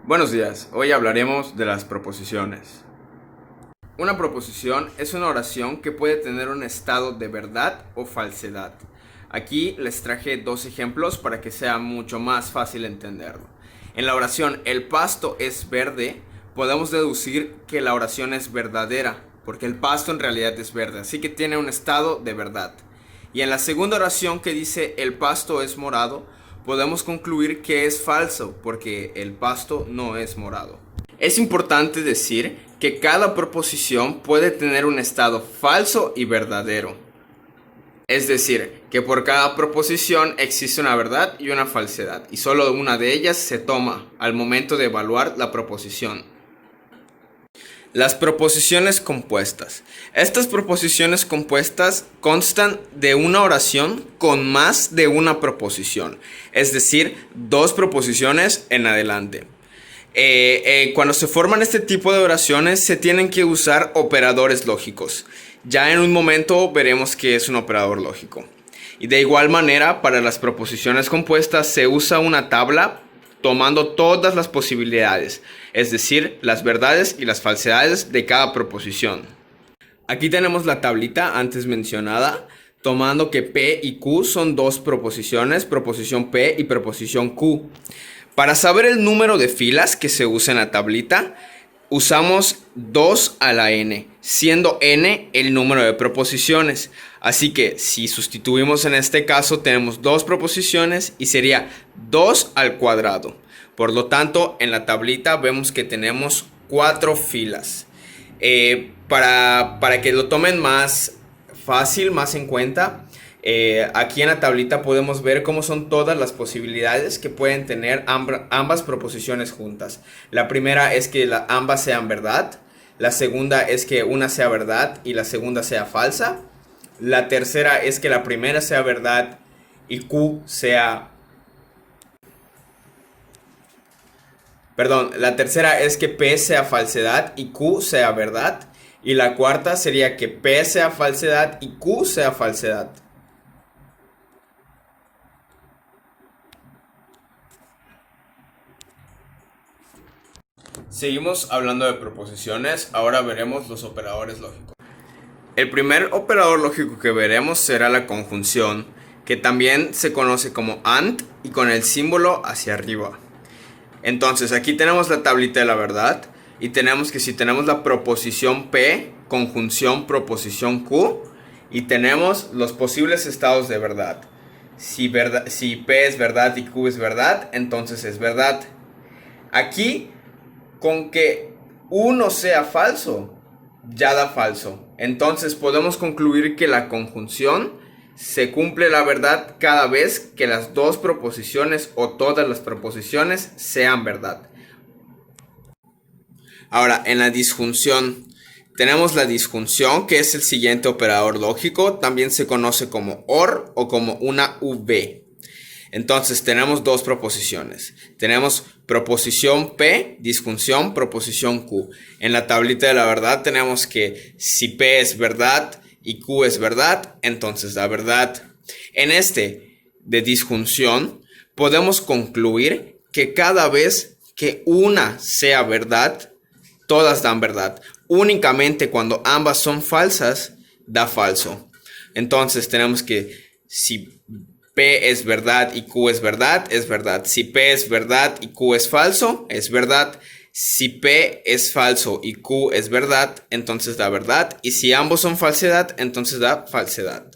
Buenos días, hoy hablaremos de las proposiciones. Una proposición es una oración que puede tener un estado de verdad o falsedad. Aquí les traje dos ejemplos para que sea mucho más fácil entenderlo. En la oración "el pasto es verde", podemos deducir que la oración es verdadera, porque el pasto en realidad es verde, así que tiene un estado de verdad. Y en la segunda oración que dice "el pasto es morado", podemos concluir que es falso, porque el pasto no es morado. Es importante decir que cada proposición puede tener un estado falso y verdadero. Es decir, que por cada proposición existe una verdad y una falsedad, y solo una de ellas se toma al momento de evaluar la proposición. Las proposiciones compuestas. Estas proposiciones compuestas constan de una oración con más de una proposición, es decir, dos proposiciones en adelante. Cuando se forman este tipo de oraciones se tienen que usar operadores lógicos. Ya en un momento veremos qué es un operador lógico. Y de igual manera, para las proposiciones compuestas se usa una tabla tomando todas las posibilidades, es decir, las verdades y las falsedades de cada proposición. Aquí tenemos la tablita antes mencionada, tomando que P y Q son dos proposiciones, proposición P y proposición Q. Para saber el número de filas que se usa en la tablita, usamos 2 a la n, siendo n el número de proposiciones. Así que si sustituimos en este caso, tenemos dos proposiciones y sería 2 al cuadrado. Por lo tanto, en la tablita vemos que tenemos 4 filas. Para que lo tomen más fácil, más en cuenta, aquí en la tablita podemos ver cómo son todas las posibilidades que pueden tener ambas proposiciones juntas. La primera es que ambas sean verdad. La segunda es que una sea verdad y la segunda sea falsa. La tercera es que la primera sea verdad y Q sea... Perdón, la tercera es que P sea falsedad y Q sea verdad. Y la cuarta sería que P sea falsedad y Q sea falsedad. Seguimos hablando de proposiciones, ahora veremos los operadores lógicos. El primer operador lógico que veremos será la conjunción, que también se conoce como AND y con el símbolo hacia arriba. Entonces aquí tenemos la tablita de la verdad y tenemos que si tenemos la proposición P, conjunción proposición Q, y tenemos los posibles estados de verdad. Si P es verdad y Q es verdad, entonces es verdad. Aquí, con que uno sea falso, ya da falso. Entonces podemos concluir que la conjunción se cumple la verdad cada vez que las dos proposiciones o todas las proposiciones sean verdad. Ahora, en la disjunción, tenemos la disjunción, que es el siguiente operador lógico. También se conoce como OR o como una V. Entonces tenemos dos proposiciones. Tenemos proposición P, disjunción, proposición Q. En la tablita de la verdad tenemos que si P es verdad y Q es verdad, entonces da verdad. En este de disjunción podemos concluir que cada vez que una sea verdad, todas dan verdad. Únicamente cuando ambas son falsas, da falso. Entonces tenemos que si P es verdad y Q es verdad, es verdad. Si P es verdad y Q es falso, es verdad. Si P es falso y Q es verdad, entonces da verdad. Y si ambos son falsedad, entonces da falsedad.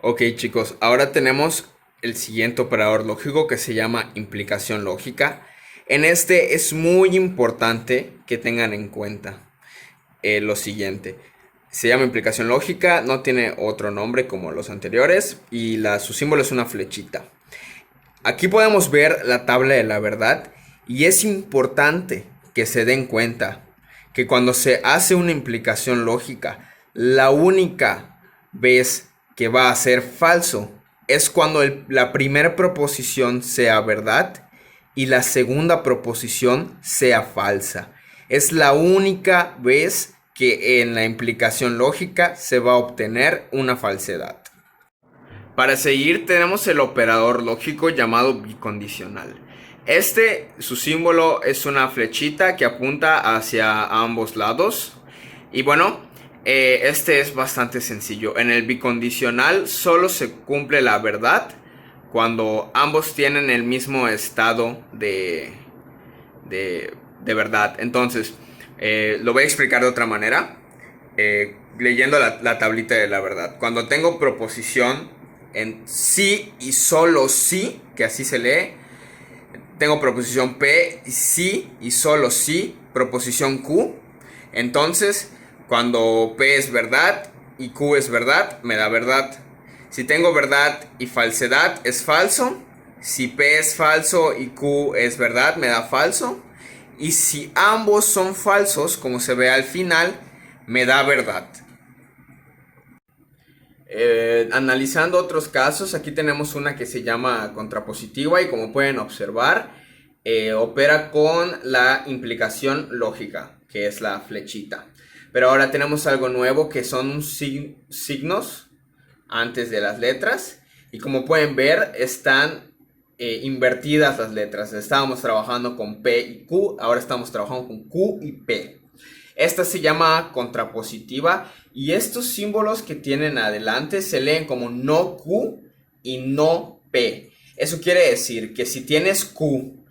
Ok, chicos, ahora tenemos el siguiente operador lógico que se llama implicación lógica. En este es muy importante que tengan en cuenta lo siguiente. Se llama implicación lógica, no tiene otro nombre como los anteriores y su símbolo es una flechita. Aquí podemos ver la tabla de la verdad y es importante que se den cuenta que cuando se hace una implicación lógica, la única vez que va a ser falso es cuando la primera proposición sea verdad y la segunda proposición sea falsa. Es la única vez que en la implicación lógica se va a obtener una falsedad. Para seguir tenemos el operador lógico llamado bicondicional, Su símbolo es una flechita que apunta hacia ambos lados. Y bueno, este es bastante sencillo. En el bicondicional solo se cumple la verdad cuando ambos tienen el mismo estado de verdad. Entonces, lo voy a explicar de otra manera, leyendo la tablita de la verdad. Cuando tengo proposición en sí y solo sí, que así se lee, tengo proposición P, sí y solo sí, proposición Q. Entonces, cuando P es verdad y Q es verdad, me da verdad. Si tengo verdad y falsedad, es falso. Si P es falso y Q es verdad, me da falso. Y si ambos son falsos, como se ve al final, me da verdad. Analizando otros casos, aquí tenemos una que se llama contrapositiva y como pueden observar, opera con la implicación lógica, que es la flechita. Pero ahora tenemos algo nuevo que son signos antes de las letras y como pueden ver están invertidas las letras. Estábamos trabajando con P y Q, ahora estamos trabajando con Q y P. Esta se llama contrapositiva y estos símbolos que tienen adelante se leen como no Q y no P. Eso quiere decir que si tienes Q,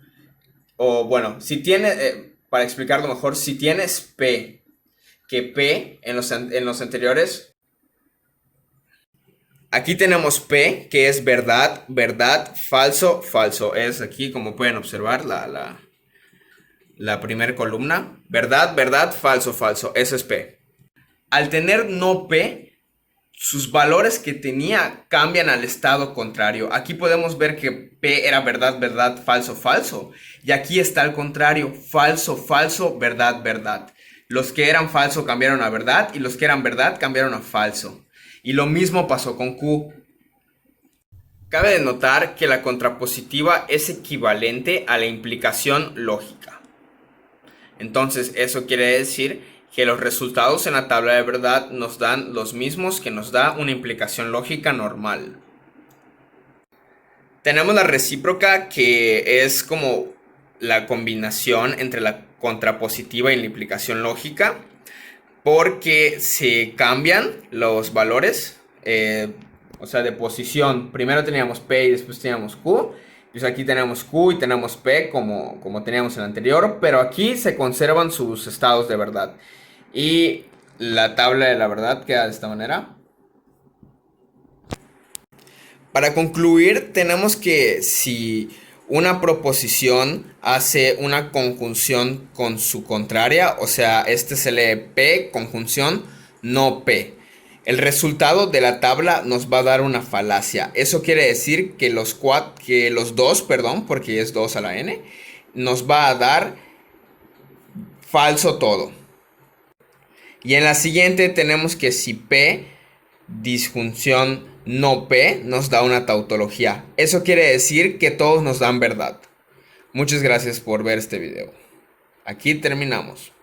o bueno, si tienes, para explicarlo mejor, si tienes P, que P en los anteriores, aquí tenemos P, que es verdad, verdad, falso, falso. Es aquí, como pueden observar, la primera columna. Verdad, verdad, falso, falso. Eso es P. Al tener no P, sus valores que tenía cambian al estado contrario. Aquí podemos ver que P era verdad, verdad, falso, falso. Y aquí está al contrario. Falso, falso, verdad, verdad. Los que eran falso cambiaron a verdad y los que eran verdad cambiaron a falso. Y lo mismo pasó con Q. Cabe de notar que la contrapositiva es equivalente a la implicación lógica. Entonces eso quiere decir que los resultados en la tabla de verdad nos dan los mismos que nos da una implicación lógica normal. Tenemos la recíproca, que es como la combinación entre la contrapositiva y la implicación lógica, porque se cambian los valores, o sea, de posición. Primero teníamos P y después teníamos Q. Pues aquí tenemos Q y tenemos P como teníamos en el anterior, pero aquí se conservan sus estados de verdad. Y la tabla de la verdad queda de esta manera. Para concluir, tenemos que si una proposición hace una conjunción con su contraria, o sea, este se lee P, conjunción, no P. El resultado de la tabla nos va a dar una falacia. Eso quiere decir que los dos, porque es 2 a la n, nos va a dar falso todo. Y en la siguiente tenemos que si P, disjunción no P, nos da una tautología. Eso quiere decir que todos nos dan verdad. Muchas gracias por ver este video. Aquí terminamos.